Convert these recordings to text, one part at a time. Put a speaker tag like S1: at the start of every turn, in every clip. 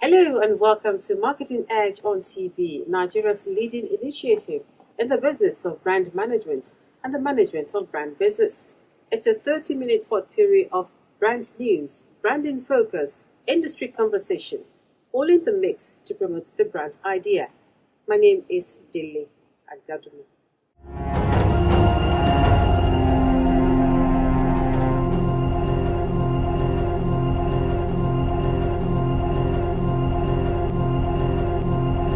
S1: Hello and welcome to Marketing Edge on TV, Nigeria's leading initiative in the business of brand management and the management of brand business. It's a 30-minute potpourri of brand news, branding focus, industry conversation, all in the mix to promote the brand idea. My name is Dele Agadumu.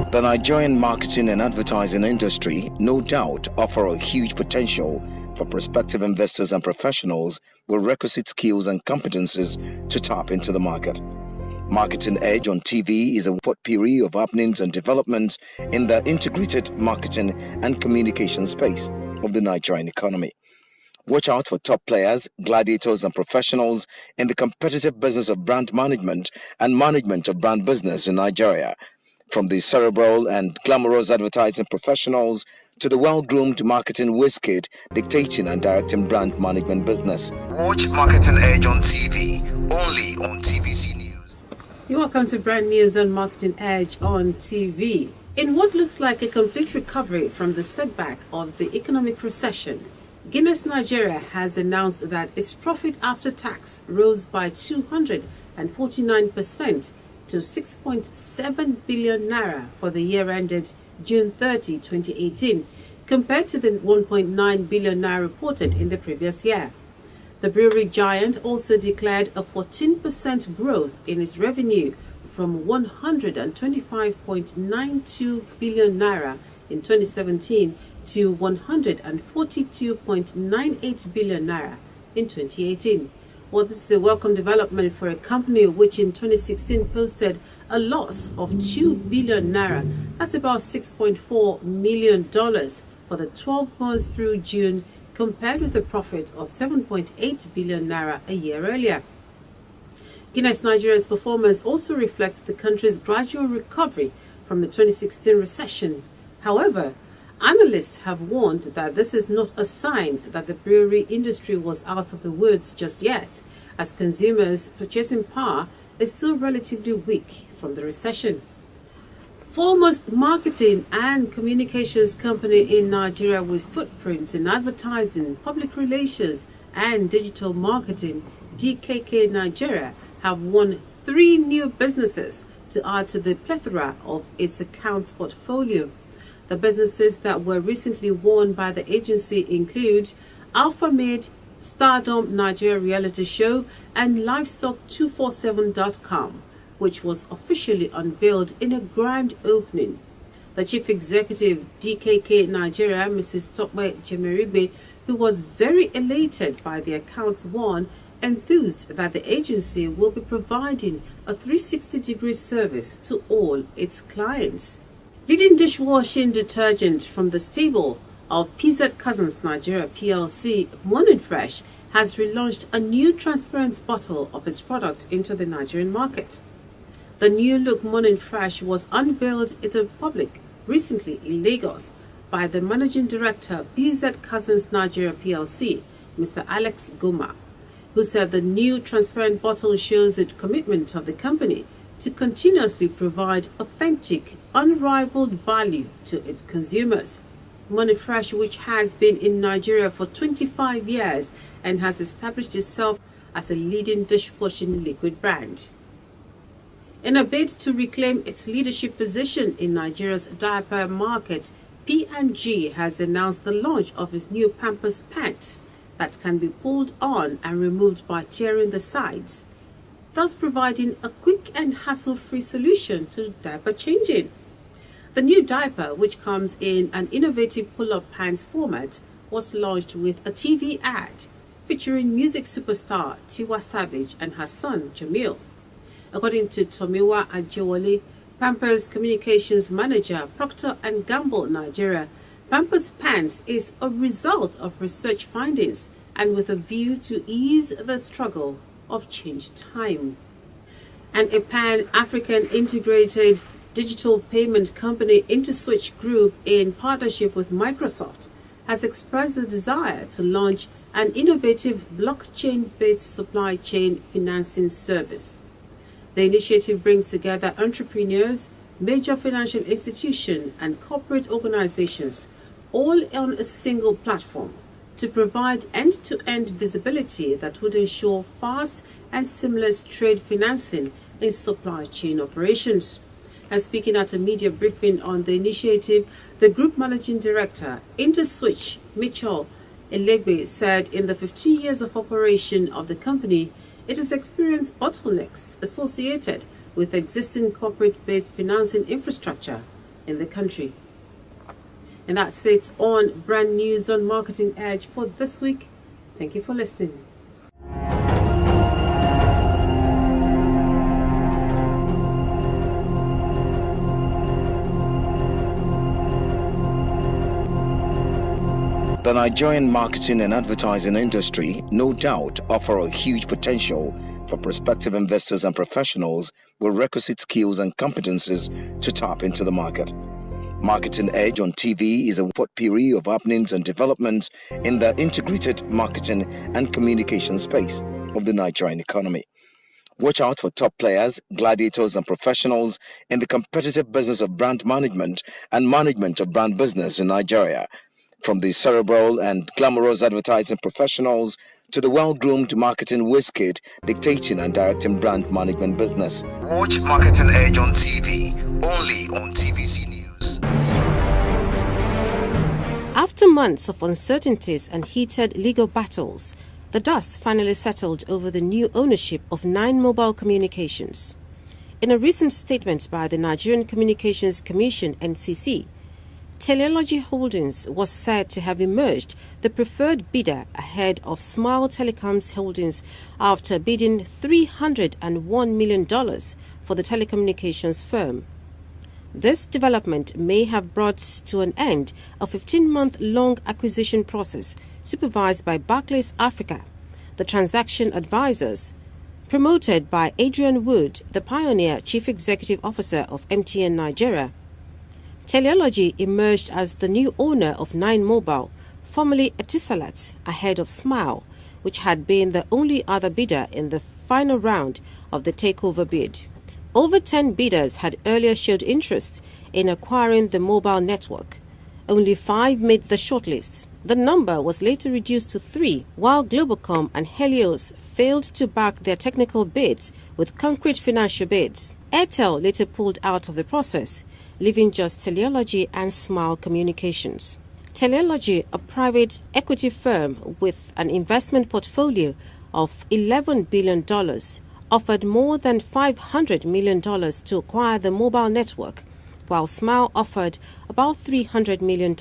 S2: The Nigerian marketing and advertising industry no doubt offer a huge potential for prospective investors and professionals with requisite skills and competencies to tap into the market. Marketing Edge on TV is a potpourri of happenings and developments in the integrated marketing and communication space of the Nigerian economy. Watch out for top players, gladiators, and professionals in the competitive business of brand management and management of brand business in Nigeria. From the cerebral and glamorous advertising professionals to the well-groomed marketing wizkid dictating and directing brand management business. Watch Marketing Edge on TV, only on TVC News.
S1: You're welcome to Brand News and Marketing Edge on TV. In what looks like a complete recovery from the setback of the economic recession, Guinness Nigeria has announced that its profit after tax rose by 249% to 6.7 billion naira for the year ended June 30, 2018, compared to the 1.9 billion naira reported in the previous year. The brewery giant also declared a 14% growth in its revenue from 125.92 billion naira in 2017 to 142.98 billion naira in 2018. Well, this is a welcome development for a company which in 2016 posted a loss of 2 billion naira. That's about $6.4 million for the 12 months through June, compared with a profit of 7.8 billion naira a year earlier. Guinness Nigeria's performance also reflects the country's gradual recovery from the 2016 recession. However, analysts have warned that this is not a sign that the brewery industry was out of the woods just yet, as consumers' purchasing power is still relatively weak from the recession. Foremost marketing and communications company in Nigeria with footprints in advertising, public relations, and digital marketing, DKK Nigeria, have won 3 new businesses to add to the plethora of its accounts portfolio. The businesses that were recently won by the agency include AlphaMid, Stardom Nigeria Reality Show, and Livestock247.com, which was officially unveiled in a grand opening. The chief executive, DKK Nigeria, Mrs. Tokwe Jemerigbe, who was very elated by the accounts won, enthused that the agency will be providing a 360-degree service to all its clients. Leading dishwashing detergent from the stable of PZ Cussons Nigeria PLC, Morning Fresh, has relaunched a new transparent bottle of its product into the Nigerian market. The new look Morning Fresh was unveiled to the public recently in Lagos by the managing director PZ Cussons Nigeria PLC, Mr. Alex Goma, who said the new transparent bottle shows the commitment of the company to continuously provide authentic, unrivaled value to its consumers. Morning Fresh, which has been in Nigeria for 25 years and has established itself as a leading dishwashing liquid brand. In a bid to reclaim its leadership position in Nigeria's diaper market, P&G has announced the launch of its new Pampers pants that can be pulled on and removed by tearing the sides, thus providing a quick and hassle-free solution to diaper changing. The new diaper, which comes in an innovative pull-up pants format, was launched with a TV ad featuring music superstar Tiwa Savage and her son Jamil. According to Tomiwa Ajewole, Pampers Communications Manager, Procter & Gamble Nigeria, Pampers Pants is a result of research findings and with a view to ease the struggle of change time. And a Pan-African integrated digital payment company, InterSwitch Group, in partnership with Microsoft, has expressed the desire to launch an innovative blockchain-based supply chain financing service. The initiative brings together entrepreneurs, major financial institutions, and corporate organizations, all on a single platform, to provide end-to-end visibility that would ensure fast and seamless trade financing in supply chain operations. And speaking at a media briefing on the initiative, the Group Managing Director, InterSwitch, Mitchell Elegbe, said in the 15 years of operation of the company, it has experienced bottlenecks associated with existing corporate-based financing infrastructure in the country. And that's it on Brand News on Marketing Edge for this week. Thank you for listening.
S2: The Nigerian marketing and advertising industry no doubt offer a huge potential for prospective investors and professionals with requisite skills and competencies to tap into the market. Marketing Edge on TV is a potpourri of happenings and developments in the integrated marketing and communication space of the Nigerian economy. Watch out for top players, gladiators, and professionals in the competitive business of brand management and management of brand business in Nigeria. From the cerebral and glamorous advertising professionals to the well-groomed marketing wizkid dictating and directing brand management business. Watch Marketing Edge on TV, only on TVC News.
S1: After months of uncertainties and heated legal battles, the dust finally settled over the new ownership of Nine Mobile Communications. In a recent statement by the Nigerian Communications Commission (NCC), Teleology Holdings was said to have emerged the preferred bidder ahead of Smile Telecoms Holdings after bidding $301 million for the telecommunications firm. This development may have brought to an end a 15-month-long acquisition process supervised by Barclays Africa, the transaction advisors, promoted by Adrian Wood, the pioneer chief executive officer of MTN Nigeria. Teleology emerged as the new owner of Nine Mobile, formerly Etisalat, ahead of Smile, which had been the only other bidder in the final round of the takeover bid. Over 10 bidders had earlier showed interest in acquiring the mobile network. Only 5 made the shortlist. The number was later reduced to 3, while Globacom and Helios failed to back their technical bids with concrete financial bids. Airtel later pulled out of the process, leaving just Teleology and Smile Communications. Teleology, a private equity firm with an investment portfolio of $11 billion, offered more than $500 million to acquire the mobile network, while Smile offered about $300 million.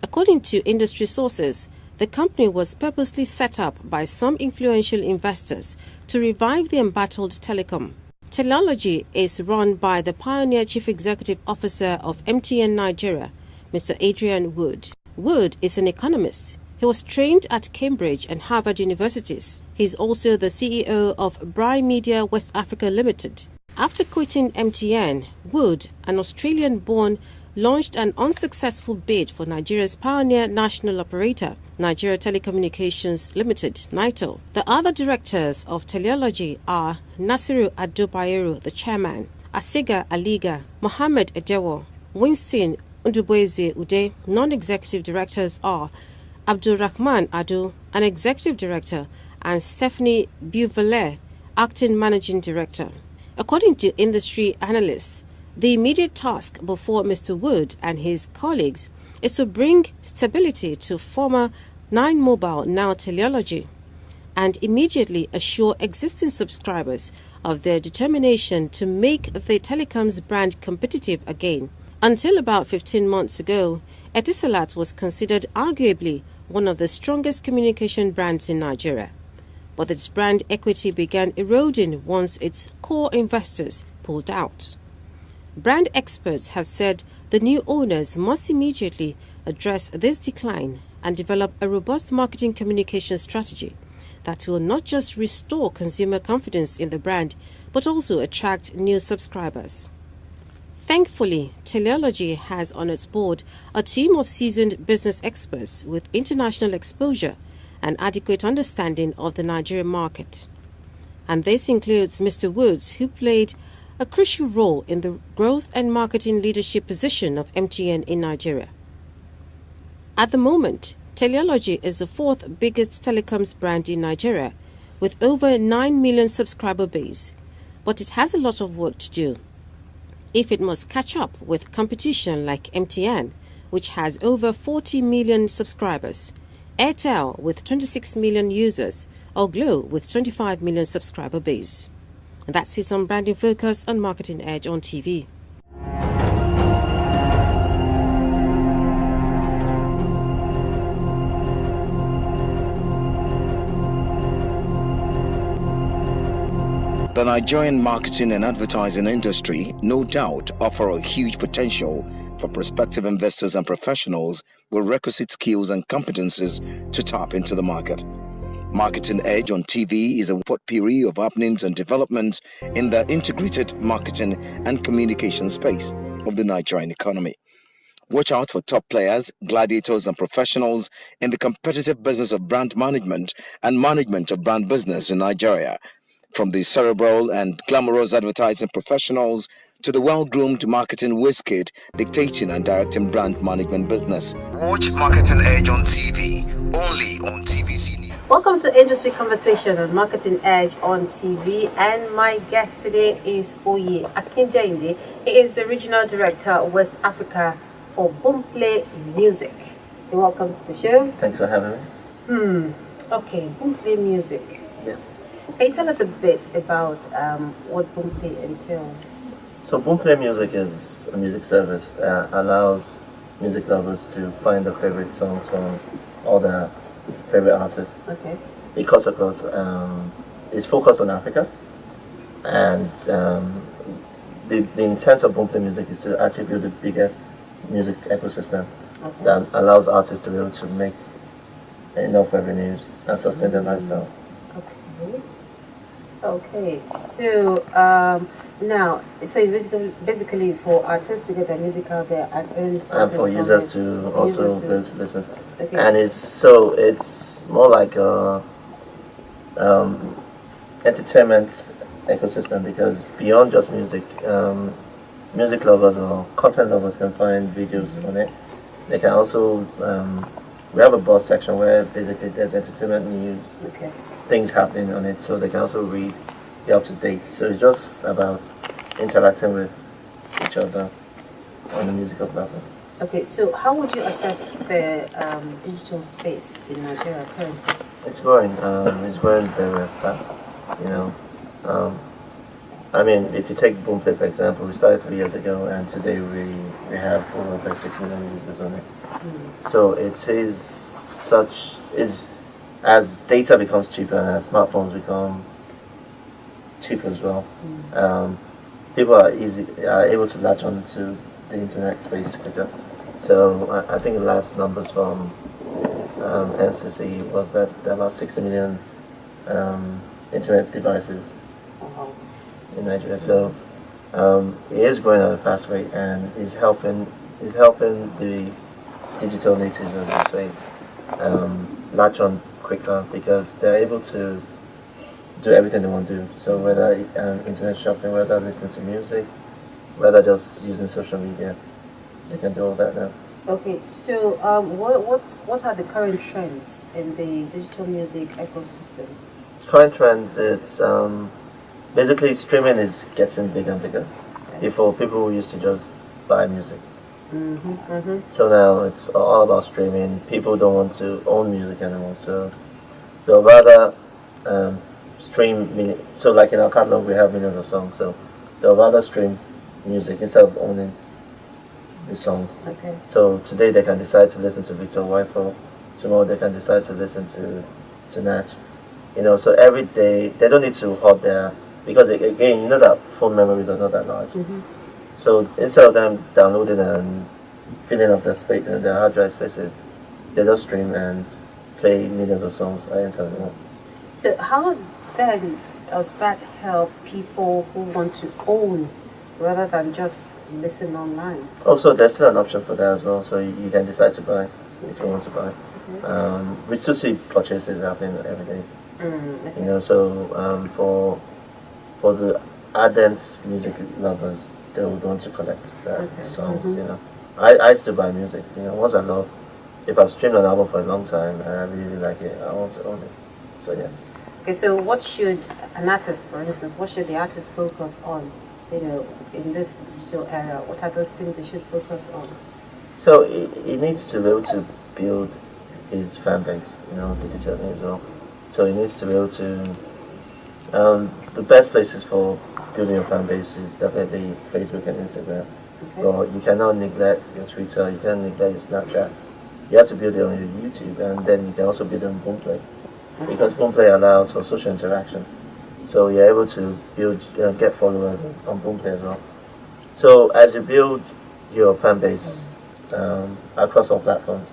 S1: According to industry sources, the company was purposely set up by some influential investors to revive the embattled telecom. Teleology is run by the pioneer chief executive officer of MTN Nigeria, Mr. Adrian Wood. Wood is an economist. He was trained at Cambridge and Harvard universities. He is also the CEO of Bry Media West Africa Limited. After quitting MTN, Wood, an Australian-born, launched an unsuccessful bid for Nigeria's pioneer national operator, Nigeria Telecommunications Limited, NITEL. The other directors of Teleology are Nasiru Ado-Bayero, the chairman, Asiga Aliga, Mohammed Edewo, Winston Ndubweze Ude. Non-executive directors are Abdulrahman Ado, an executive director, and Stephanie Buvele, acting managing director. According to industry analysts, the immediate task before Mr. Wood and his colleagues is to bring stability to former Nine Mobile, now Teleology, and immediately assure existing subscribers of their determination to make the telecoms brand competitive again. Until about 15 months ago, Etisalat was considered arguably one of the strongest communication brands in Nigeria, but its brand equity began eroding once its core investors pulled out. Brand experts have said the new owners must immediately address this decline and develop a robust marketing communication strategy that will not just restore consumer confidence in the brand, but also attract new subscribers. Thankfully, Teleology has on its board a team of seasoned business experts with international exposure and adequate understanding of the Nigerian market. And this includes Mr. Woods, who played a crucial role in the growth and marketing leadership position of MTN in Nigeria. At the moment, Teleology is the fourth biggest telecoms brand in Nigeria, with over 9 million subscriber base, but it has a lot of work to do if it must catch up with competition like MTN, which has over 40 million subscribers, Airtel with 26 million users, or Glo with 25 million subscriber base. And that's it on Branding Focus on Marketing Edge on TV.
S2: The Nigerian marketing and advertising industry no doubt offer a huge potential for prospective investors and professionals with requisite skills and competencies to tap into the market. Marketing Edge on TV is a potpourri of happenings and developments in the integrated marketing and communication space of the Nigerian economy. Watch out for top players, gladiators, and professionals in the competitive business of brand management and management of brand business in Nigeria, from the cerebral and glamorous advertising professionals to the well-groomed marketing wizkid dictating and directing brand management business. Watch Marketing Edge on TV, only on TVC News.
S1: Welcome to Industry Conversation on Marketing Edge on TV, and my guest today is Oye Akinjende. He is the Regional Director of West Africa for Boomplay Music. Welcome to the show.
S3: Thanks for having me.
S1: Okay, Boomplay Music.
S3: Yes.
S1: Can you tell us a bit about what Boomplay entails?
S3: So Boomplay Music is a music service that allows music lovers to find their favorite songs from all their favorite artists.
S1: Okay.
S3: Because of course it's focused on Africa, and the intent of Boomplay Music is to actually build the biggest music ecosystem that allows artists to be able to make enough revenues and sustain their lifestyle.
S1: Okay, so now, so it's basically for artists to get their music out there and earn something.
S3: And for users to also be able to listen.
S1: Okay.
S3: And it's more like a entertainment ecosystem, because beyond just music, music lovers or content lovers can find videos on it. They can also we have a buzz section where basically there's entertainment news.
S1: Okay.
S3: Things happening on it, so they can also read, be up to date. So it's just about interacting with each other on the musical platform.
S1: Okay, so how would you assess the digital space in Nigeria currently?
S3: It's growing. It's growing very, very fast. You know, I mean, if you take Boomplay for example, we started 3 years ago, and today we have over 6 million users on it. So it is as data becomes cheaper and as smartphones become cheaper as well, people are able to latch on to the internet space quicker. So I think the last numbers from NCC was that there are about 60 million internet devices in Nigeria. So it is growing at a fast rate and is helping the digital natives, as you say, latch on quicker, because they're able to do everything they want to do. So whether internet shopping, whether listening to music, whether just using social media, they can do all that now.
S1: Okay, so what are the current trends in the digital music ecosystem?
S3: Current trends, it's basically streaming is getting bigger and bigger. Okay. Before, people used to just buy music. So now it's all about streaming. People don't want to own music anymore, so they'll rather stream. So like in our catalog, we have millions of songs, so they'll rather stream music instead of owning the songs.
S1: Okay.
S3: So today they can decide to listen to Victor Wifo. Tomorrow they can decide to listen to Sinach. You know, so every day they don't need to hold their, because again, you know that phone memories are not that large. So instead of them downloading and filling up their space and their hard drive spaces, they just stream and play millions of songs at any time.
S1: So how then does that help people who want to own rather than just listen online?
S3: Also, there's still an option for that as well. So you can decide to buy if you want to buy. We still see purchases happening every day.
S1: Okay.
S3: You know, so for the ardent music lovers, they would want to collect the
S1: Okay.
S3: songs. You know, I still buy music. You know, once I love, if I've streamed an album for a long time and I really like it, I want to own it. So yes.
S1: Okay, so what should an artist, for instance, what should the artist focus on, in this digital era? What are those things they should focus on?
S3: So he needs to be able to build his fan base, you know, digitally as well. So he needs to be able to. The best places for building your fan base is definitely Facebook and Instagram.
S1: Okay.
S3: But you cannot neglect your Twitter. You can't neglect your Snapchat. You have to build it on your YouTube, and then you can also build it on Boomplay, because Boomplay allows for social interaction. So you're able to build, get followers on Boomplay as well. So as you build your fan base across all platforms,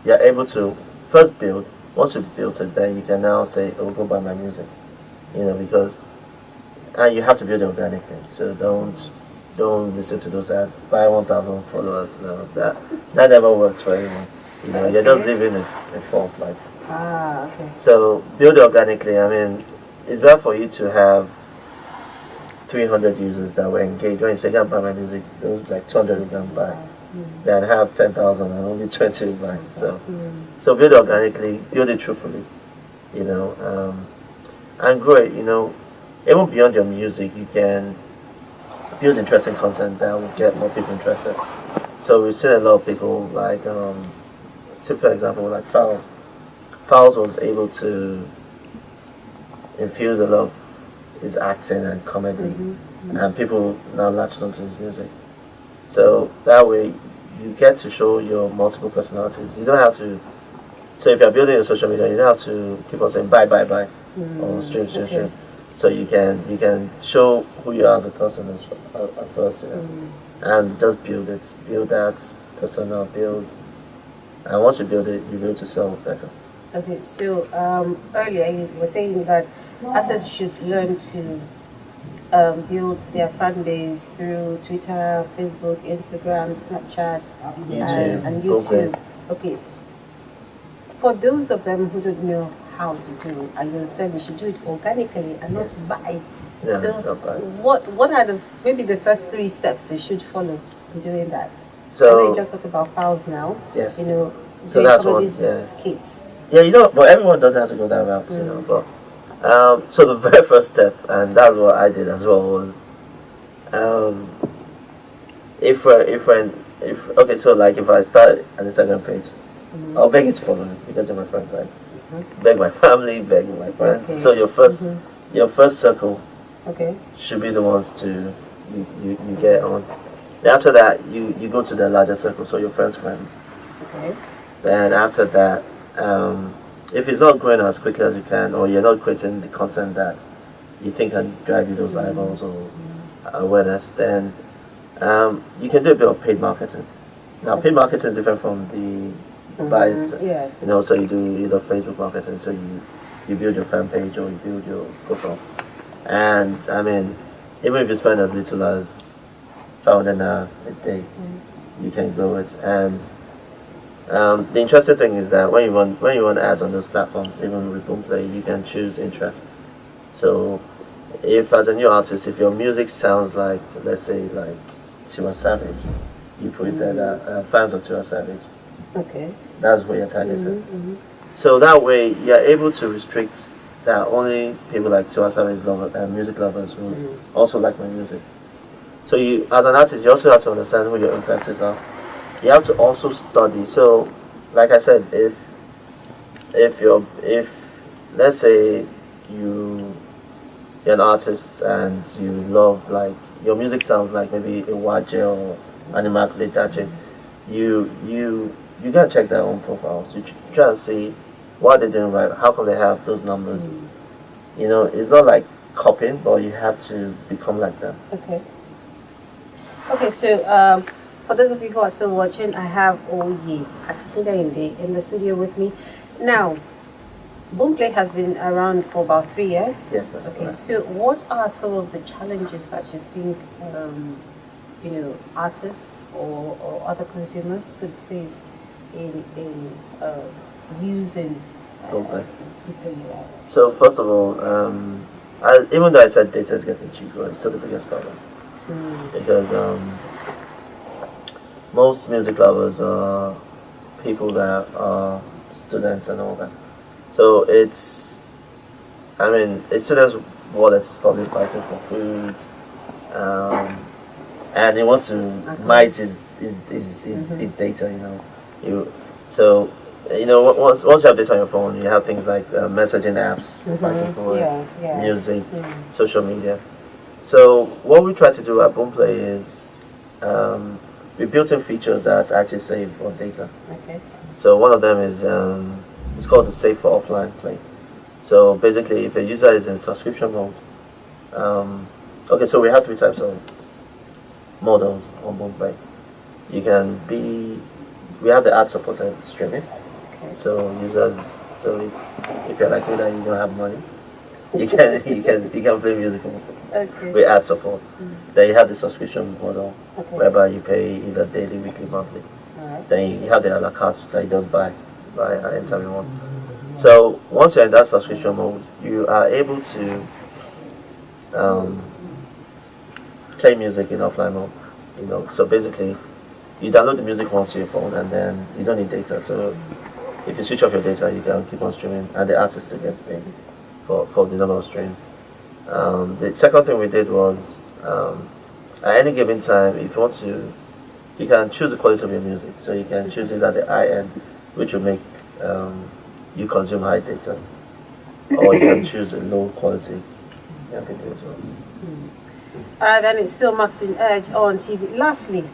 S3: you're able to first build. Once you've built it, then you can now say, "Oh, go buy my music," you know, because and you have to build it organically. So don't listen to those ads. Buy 1,000 followers. No, that never works for anyone. You know, you're just living a false life.
S1: Ah, okay.
S3: So build it organically. I mean, it's better for you to have 300 users that were engaged. When you say, "Can buy my music," those like 200 will can buy. Then have 10,000 and only 20 will buy. So build it organically, build it truthfully, you know, and grow it. You know, even beyond your music, you can build interesting content that will get more people interested. So we've seen a lot of people like, typical example like Fowls. Fowls was able to infuse a lot of his acting and comedy, and people now latched onto his music. So that way, you get to show your multiple personalities. You don't have to. So if you're building your social media, you don't have to keep on saying buy, or stream. So you can show who you are as a person at first, you know, and just build it, build that persona, and once you build it, you'll be able to sell better.
S1: Okay, so earlier you were saying that artists should learn to build their fan base through Twitter, Facebook, Instagram, Snapchat, and YouTube. Okay. For those of them who don't know how to do, and you said we should do it organically and not buy.
S3: Yeah,
S1: So
S3: not buy.
S1: what are maybe the first 3 steps they should follow in doing that?
S3: So-
S1: I know you just talked about files now.
S3: Yes.
S1: You know,
S3: So
S1: doing
S3: that's
S1: comedy
S3: one, yeah.
S1: skits.
S3: Yeah, you know, but everyone doesn't have to go that route, you know. But so the very first step, and that's what I did as well, was if okay, so like if I start an Instagram page, I'll beg you to follow me because you're my friend, right? Beg my family, beg my friends.
S1: Okay.
S3: So your first circle
S1: Okay.
S3: should be the ones to you get on. Then after that, you go to the larger circle, so your friends' friends.
S1: Okay.
S3: Then after that, if it's not growing as quickly as you can, or you're not creating the content that you think can drive you those eyeballs or awareness, then you can do a bit of paid marketing. Now, paid marketing is different from the buy it,
S1: Yes.
S3: you know, so you do either Facebook marketing, so you build your fan page or you build your profile. And I mean, even if you spend as little as £1,000 a day, you can grow it. And the interesting thing is that when you run ads on those platforms, even with Boomplay, you can choose interest. So if as a new artist, if your music sounds like, let's say, like Tiwa Savage, you put that fans of Tiwa Savage.
S1: Okay.
S3: That's what you're targeting. So that way, you're able to restrict that only people like Tiwa Savage music lovers will also like my music. So you, as an artist, you also have to understand who your influences are. You have to also study. So, like I said, if let's say you're an artist and you love, like, your music sounds like maybe a Waje or an Immaculate Daje, you gotta check their own profiles. You try and see what they're doing right. How come they have those numbers? You know, it's not like copying, but you have to become like them.
S1: Okay. Okay, so for those of you who are still watching, I have Oye Akinda Inde in the studio with me. Now, Boomplay has been around for about 3 years.
S3: Yes, that's
S1: okay.
S3: correct.
S1: So, what are some of the challenges that you think, artists or other consumers could face in using
S3: Boomplay. So first of all, even though I said data is getting cheaper, it's still the biggest problem because most music lovers are people that are students and all that. So it's, I mean, a student's wallet is probably fighting for food, and he wants to mine his data. So once you have data on your phone, you have things like messaging apps, fighting for music, social media. So what we try to do at Boomplay is we built in features that actually save on data.
S1: Okay.
S3: So one of them is it's called the Save for Offline Play. So basically, if a user is in subscription mode, okay, so we have 3 types of models on Boomplay. We have the ad-supported streaming. Okay. So if you're like me that you don't have money, you can play music with ad support. Then you have the subscription model, whereby you pay either daily, weekly, monthly. Then you have the a la carte that you just buy anytime you want. So once you're in that subscription mode, you are able to play music in offline mode. So basically, you download the music once to your phone, and then you don't need data. So if you switch off your data, you can keep on streaming, and the artist still gets paid for the number of streams. The second thing we did was at any given time, if you want to, you can choose the quality of your music. So you can choose it at the high end, which will make you consume high data, or you can choose a low quality MP3 as well.
S1: Alright, then it's still Marketing Edge on TV. Lastly,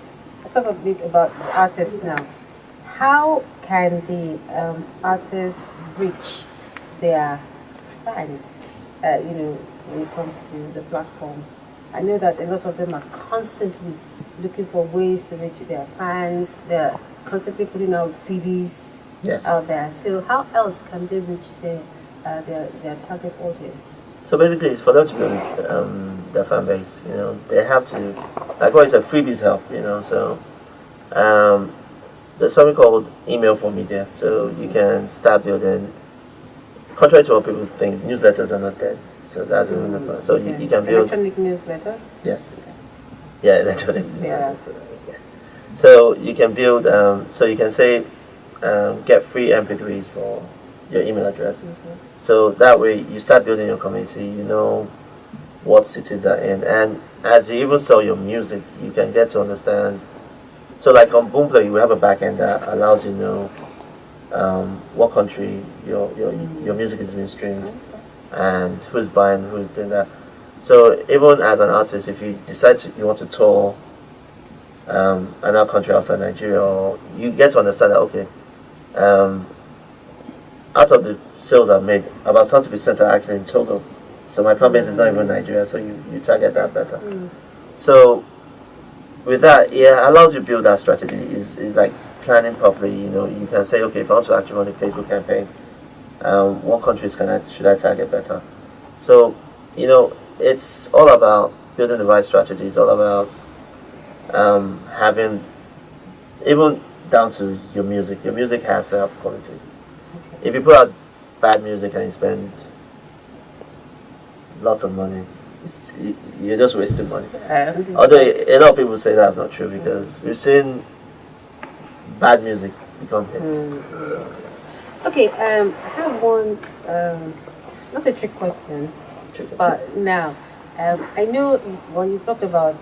S1: let's talk a bit about the artists now. How can the artists reach their fans, when it comes to the platform? I know that a lot of them are constantly looking for ways to reach their fans. They're constantly putting out freebies out there. So how else can they reach their target audience? So
S3: basically, it's for them to build their fan base. They have to, like what you said, freebies help. So there's something called email for media. So you can start building. Contrary to what people think, newsletters are not dead. So that's so you can build
S1: electronic newsletters.
S3: Yes. Yeah, electronic newsletters. So you can build. So you can say, get free MP3s for your email address. So that way you start building your community. You know what cities are in, and as you even sell your music, you can get to understand. So like on Boomplay, we have a backend that allows you to know what country your music is being streamed, and who's buying, who's doing that. So even as an artist, if you decide you want to tour another country outside Nigeria, you get to understand that, okay, out of the sales I've made, about 70% are actually in Togo. So my fan base is not even Nigeria, so you target that better. So with that, it allows you to build that strategy. Is like planning properly. You can say, okay, if I want to actually run a Facebook campaign, what countries should I target better? So it's all about building the right strategy. It's all about having, even down to your music. Your music has to have quality. If you put out bad music and you spend lots of money, you're just wasting money. Although a lot of people say that's not true, because we've seen bad music become hits. So, yes.
S1: Okay, I have one, not a trick question, but now, I know when you talked about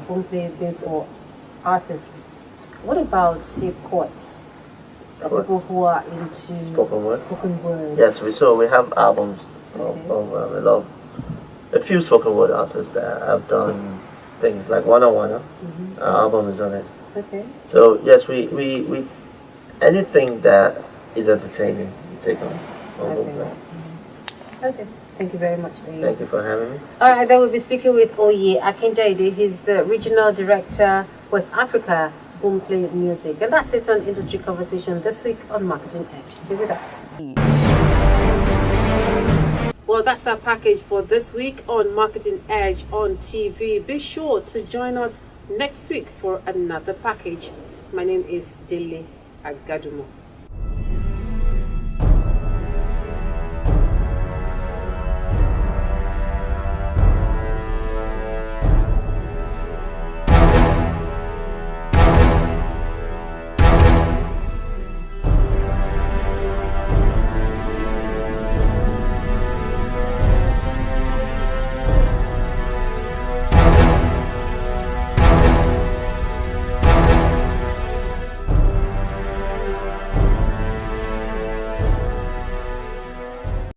S1: Boomplay being for artists, what about, say, poets? People who are into spoken word.
S3: Yes, we have albums of a few spoken word artists that have done things like Wana Wana. Our album is on it.
S1: Okay.
S3: So yes, we anything that is entertaining, we take on Boomplay.
S1: Okay. Thank you very much.
S3: Thank you for having me.
S1: All right, then we'll be speaking with Oye Akindaide. He's the Regional Director, West Africa, Boomplay Music. And that's it on Industry Conversation this week on Marketing Edge. Stay with us. Well, that's our package for this week on Marketing Edge on TV. Be sure to join us next week for another package. My name is Dele Agadumo.